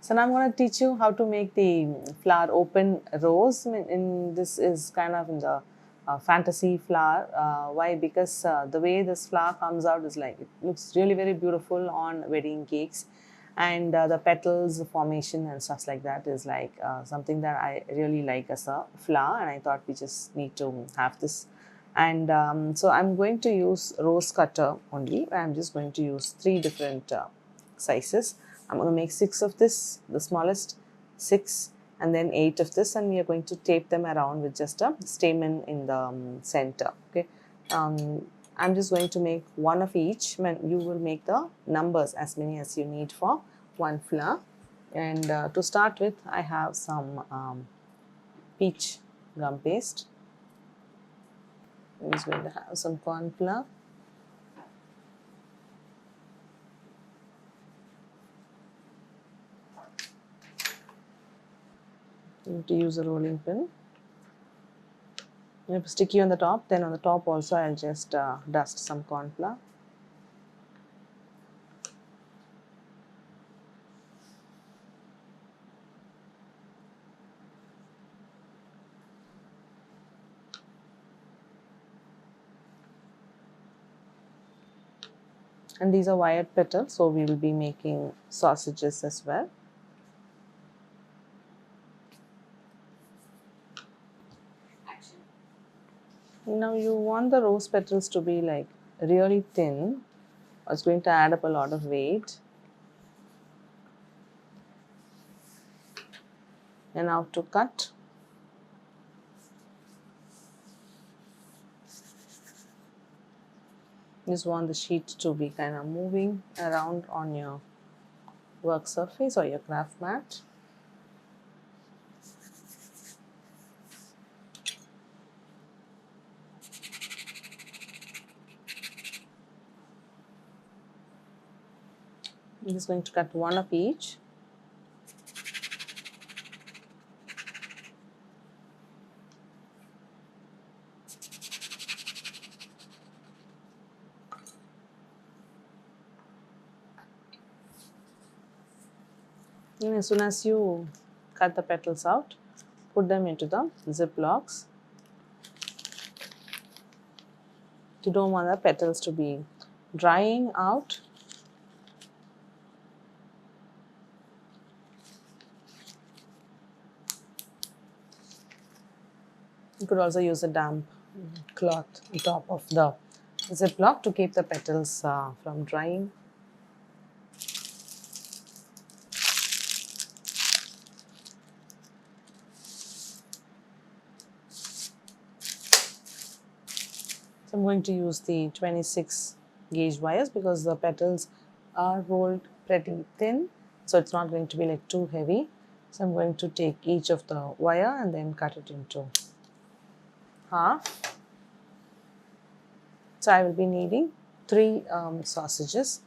So now I'm going to teach you how to make the flower open rose. This is kind of in the fantasy flower. Why? Because the way this flower comes out is like, it looks really very beautiful on wedding cakes, and the petals formation and stuff like that is like something that I really like as a flower, and I thought we just need to have this. And so I'm going to use rose cutter only. I'm just going to use 3 different sizes. I'm going to make 6 of this, the smallest 6, and then 8 of this, and we are going to tape them around with just a stamen in the center. Okay, I'm just going to make 1 of each. You will make the numbers as many as you need for 1 flower. And to start with, I have some peach gum paste. I'm just going to have some corn flour. You need to use a rolling pin. You have sticky on the top, then on the top also I'll just dust some corn flour. And these are wired petals, so we will be making sausages as well. Now you want the rose petals to be like really thin. It's going to add up a lot of weight. And now to cut. You just want the sheet to be kind of moving around on your work surface or your craft mat. I'm just going to cut 1 of each. And as soon as you cut the petals out, put them into the ziplocs. You don't want the petals to be drying out. You could also use a damp cloth on top of the ziploc to keep the petals from drying. So I'm going to use the 26 gauge wires because the petals are rolled pretty thin, so it's not going to be like too heavy. So I'm going to take each of the wire and then cut it into half. So I will be needing 3 sausages.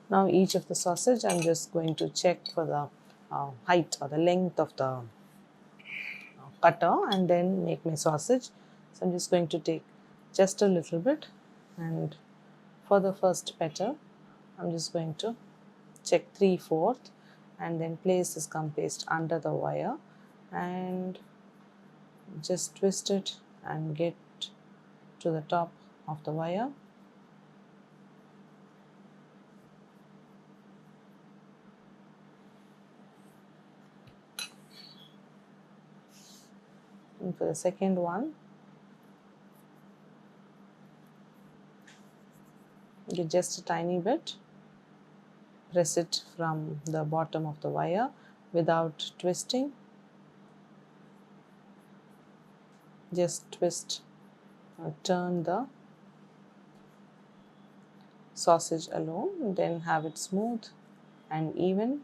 Now each of the sausage, I'm just going to check for the height or the length of the cutter and then make my sausage. So I'm just going to take just a little bit, and for the first petal I'm just going to check 3/4 and then place this gum paste under the wire and just twist it and get to the top of the wire. And for the second one, get just a tiny bit, press it from the bottom of the wire without twisting. Just twist or turn the sausage alone, then have it smooth and even.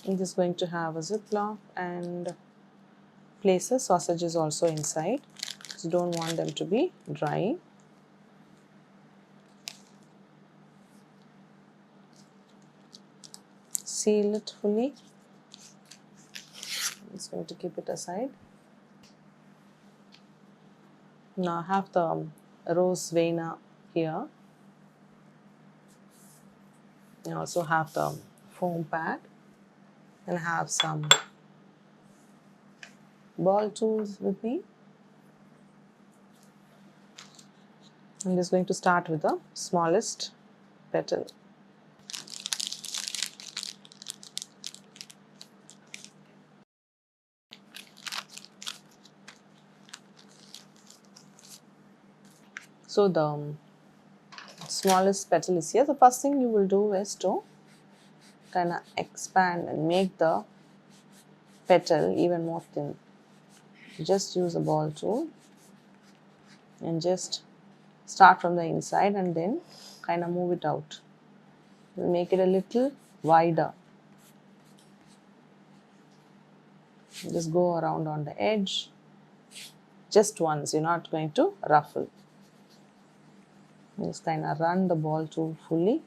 I'm just going to have a ziplock and place the sausages also inside. So don't want them to be dry. Seal it fully. I'm just going to keep it aside. Now I have the rose vena here. I also have the foam pad and have some ball tools with me. I'm just going to start with the smallest petal. So the smallest petal is here. The first thing you will do is to kind of expand and make the petal even more thin. Just use a ball tool and just start from the inside and then kind of move it out. Make it a little wider. Just go around on the edge. Just once, you're not going to ruffle. Just kind of run the ball tool fully.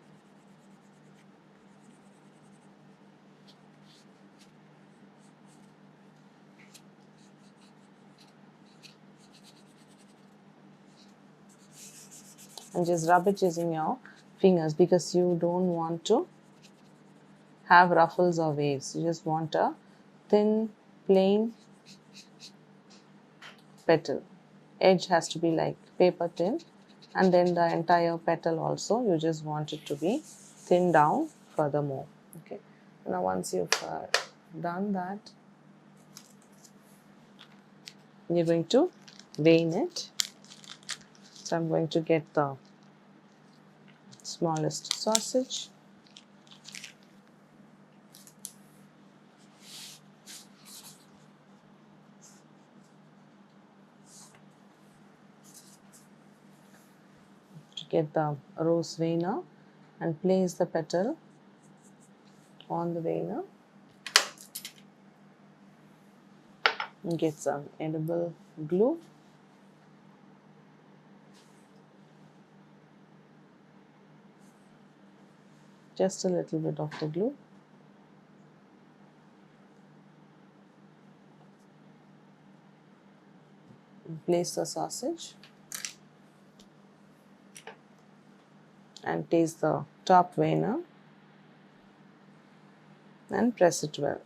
And just rub it using your fingers because you don't want to have ruffles or waves. You just want a thin, plain petal. Edge has to be like paper thin, and then the entire petal also you just want it to be thin down furthermore. Okay, now once you've done that, you're going to vein it. So I'm going to get the smallest sausage. To get the rose vena and place the petal on the vena. And get some edible glue. Just a little bit of the glue. And place the sausage and place the top vena and press it well.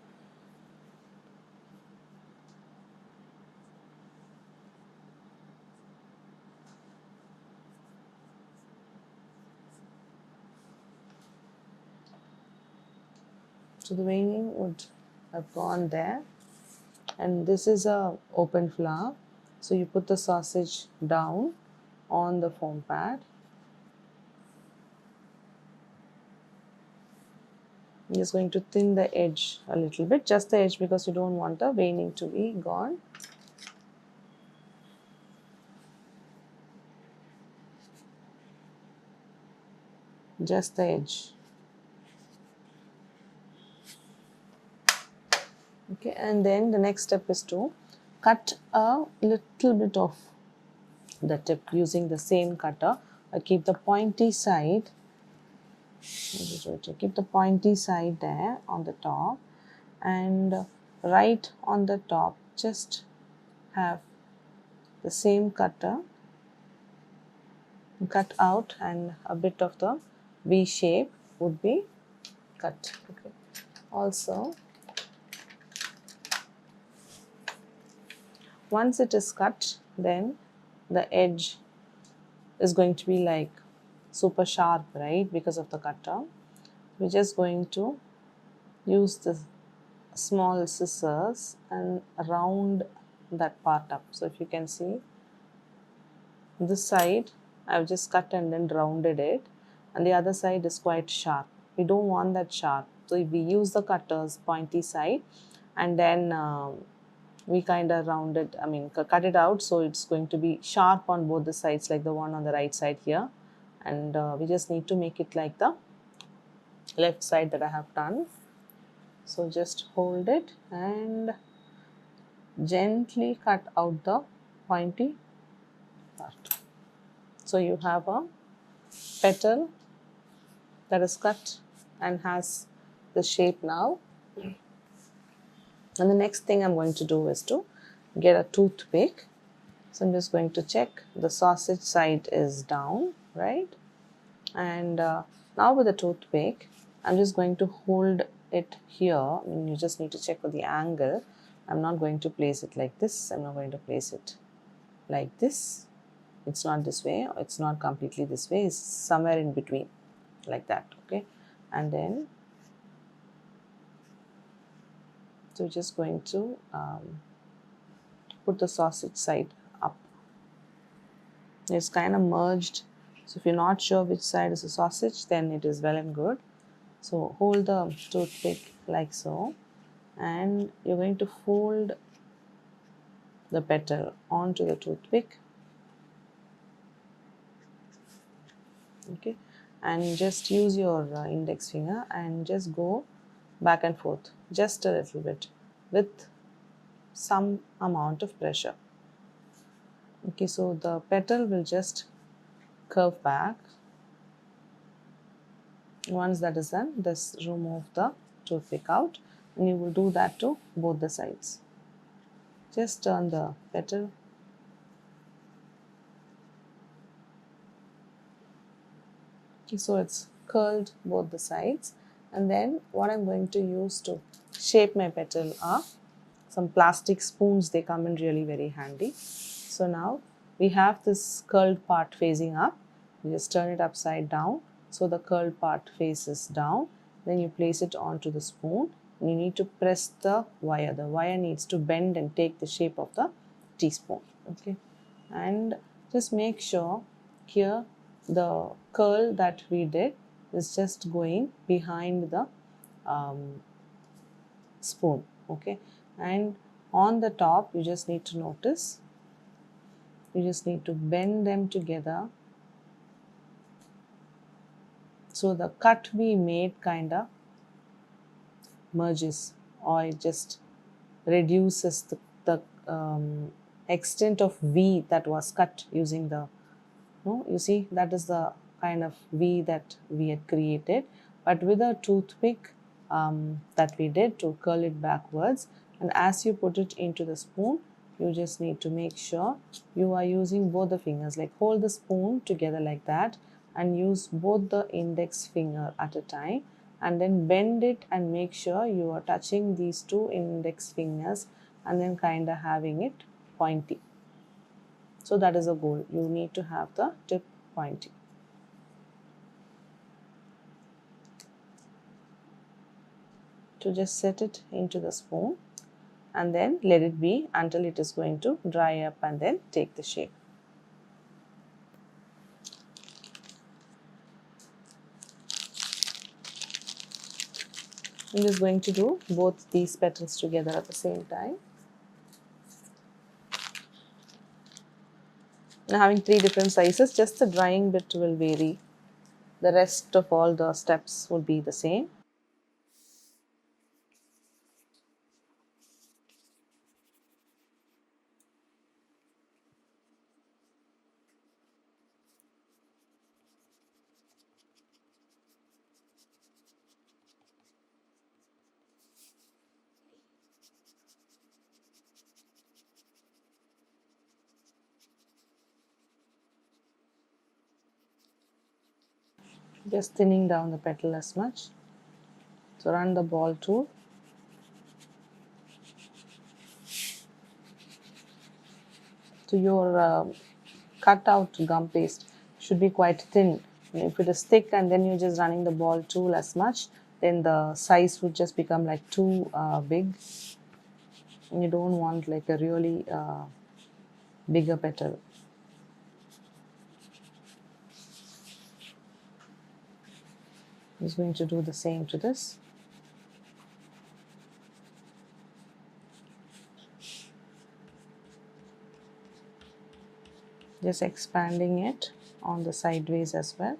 So the veining would have gone there, and this is a open flower. So you put the sausage down on the foam pad. I'm just going to thin the edge a little bit, just the edge because you don't want the veining to be gone. Just the edge. Okay, and then the next step is to cut a little bit of the tip using the same cutter. I keep the pointy side. Keep the pointy side there on the top, and right on the top just have the same cutter cut out, and a bit of the V shape would be cut. Okay. Also, once it is cut, then the edge is going to be like super sharp, right, because of the cutter. We're just going to use the small scissors and round that part up. So if you can see, this side I've just cut and then rounded it, and the other side is quite sharp. We don't want that sharp, so if we use the cutter's pointy side and then we kind of round it, cut it out, so it's going to be sharp on both the sides, like the one on the right side here, and we just need to make it like the left side that I have done. So just hold it and gently cut out the pointy part. So you have a petal that is cut and has the shape now. And the next thing I'm going to do is to get a toothpick. So I'm just going to check the sausage side is down, right? And now with the toothpick, I'm just going to hold it here. I mean, you just need to check for the angle. I'm not going to place it like this. I'm not going to place it like this. It's not this way. It's not completely this way. It's somewhere in between, like that. Okay, and then so just going to put the sausage side up. It's kind of merged. So if you're not sure which side is the sausage, then it is well and good. So hold the toothpick like so, and you're going to fold the petal onto the toothpick. Okay, and just use your index finger and just go back and forth just a little bit with some amount of pressure. Okay, so the petal will just curve back. Once that is done, just remove the toothpick out, and you will do that to both the sides. Just turn the petal. Okay, so it's curled both the sides, and then what I'm going to use to shape my petal are some plastic spoons. They come in really very handy. So now we have this curled part facing up. You just turn it upside down so the curled part faces down. Then you place it onto the spoon. You need to press the wire. The wire needs to bend and take the shape of the teaspoon. Okay, and just make sure here the curl that we did is just going behind the spoon. Okay, and on the top you just need to notice, you just need to bend them together so the cut we made kind of merges, or it just reduces the extent of V that was cut using the, no, you see, that is the kind of V that we had created, but with a toothpick that we did to curl it backwards, and as you put it into the spoon, you just need to make sure you are using both the fingers, like hold the spoon together like that and use both the index finger at a time, and then bend it and make sure you are touching these two index fingers and then kind of having it pointy. So that is a goal. You need to have the tip pointy. So just set it into the spoon and then let it be until it is going to dry up and then take the shape. I'm just going to do both these petals together at the same time. Now having three different sizes, just the drying bit will vary. The rest of all the steps will be the same. Just thinning down the petal as much. So run the ball tool. So your cut out gum paste should be quite thin. If it is thick and then you're just running the ball tool as much, then the size would just become like too big. You don't want like a really bigger petal. I'm just going to do the same to this. Just expanding it on the sideways as well.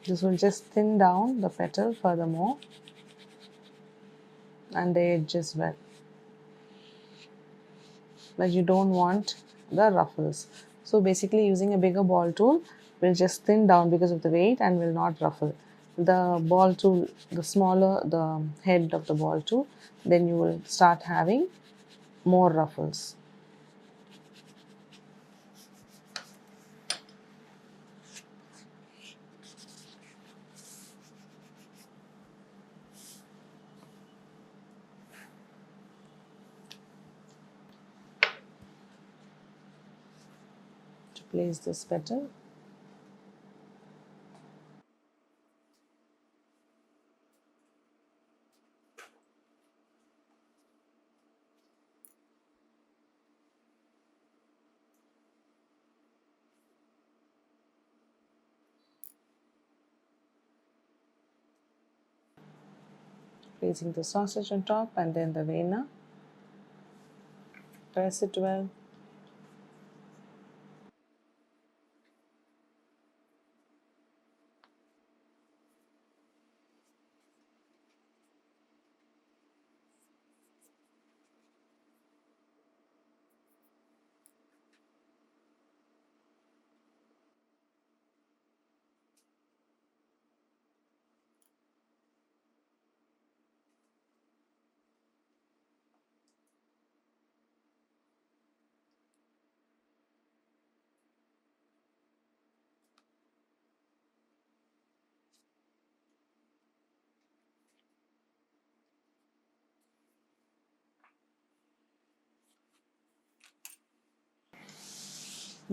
This will just thin down the petal furthermore and the edge as well. But you don't want the ruffles. So basically using a bigger ball tool will just thin down because of the weight and will not ruffle. The ball tool, the smaller the head of the ball tool, then you will start having more ruffles. To place this petal, placing the sausage on top and then the vena. Press it well.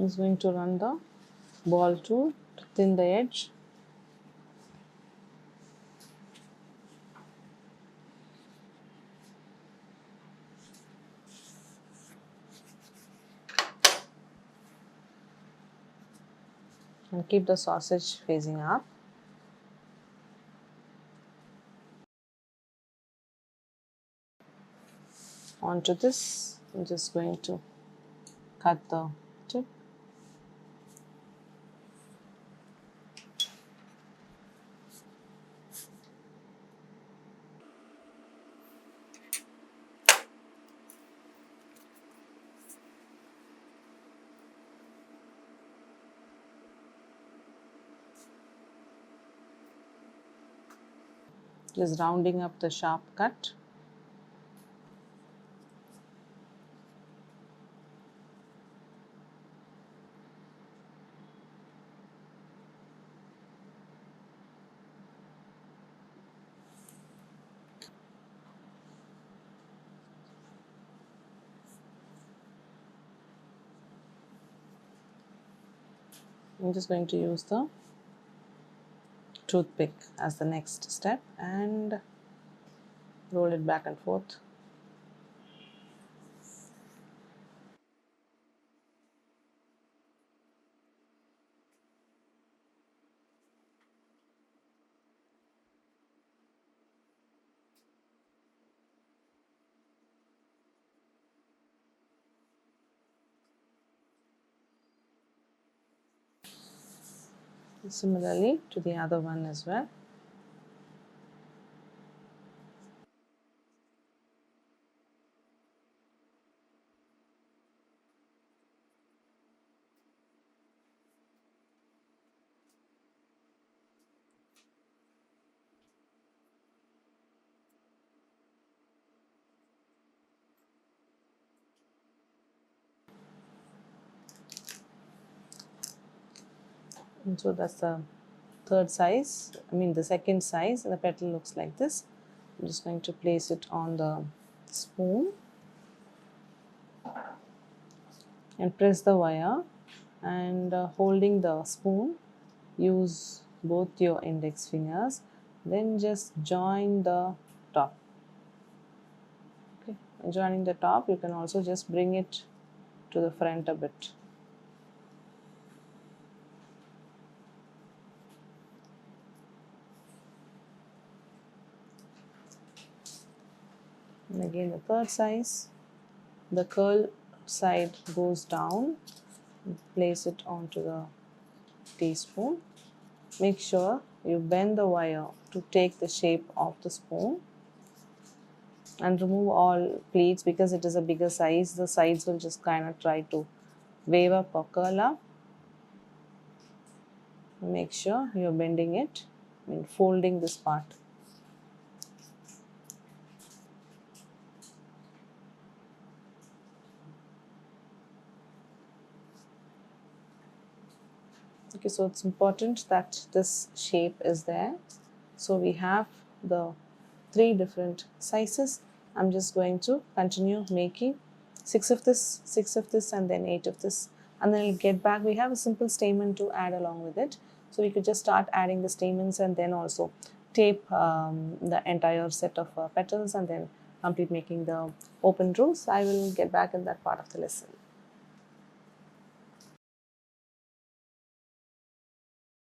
Is going to run the ball tool to thin the edge. And keep the sausage facing up. Onto this, I'm just going to cut the tip. Just rounding up the sharp cut. I'm just going to use the toothpick as the next step and roll it back and forth. Similarly to the other one as well. And so that's the third size, the second size, and the petal looks like this. I'm just going to place it on the spoon and press the wire, and holding the spoon, use both your index fingers, then just join the top. Okay, and joining the top, you can also just bring it to the front a bit. And again the third size, the curl side goes down, place it onto the teaspoon. Make sure you bend the wire to take the shape of the spoon and remove all pleats because it is a bigger size. The sides will just kind of try to wave up or curl up. Make sure you're bending it, folding this part. Okay, so it's important that this shape is there. So we have the 3 different sizes. I'm just going to continue making 6 of this, 6 of this, and then 8 of this, and then I'll get back. We have a simple stamen to add along with it, so we could just start adding the stamens and then also tape the entire set of petals and then complete making the open rose. I will get back in that part of the lesson.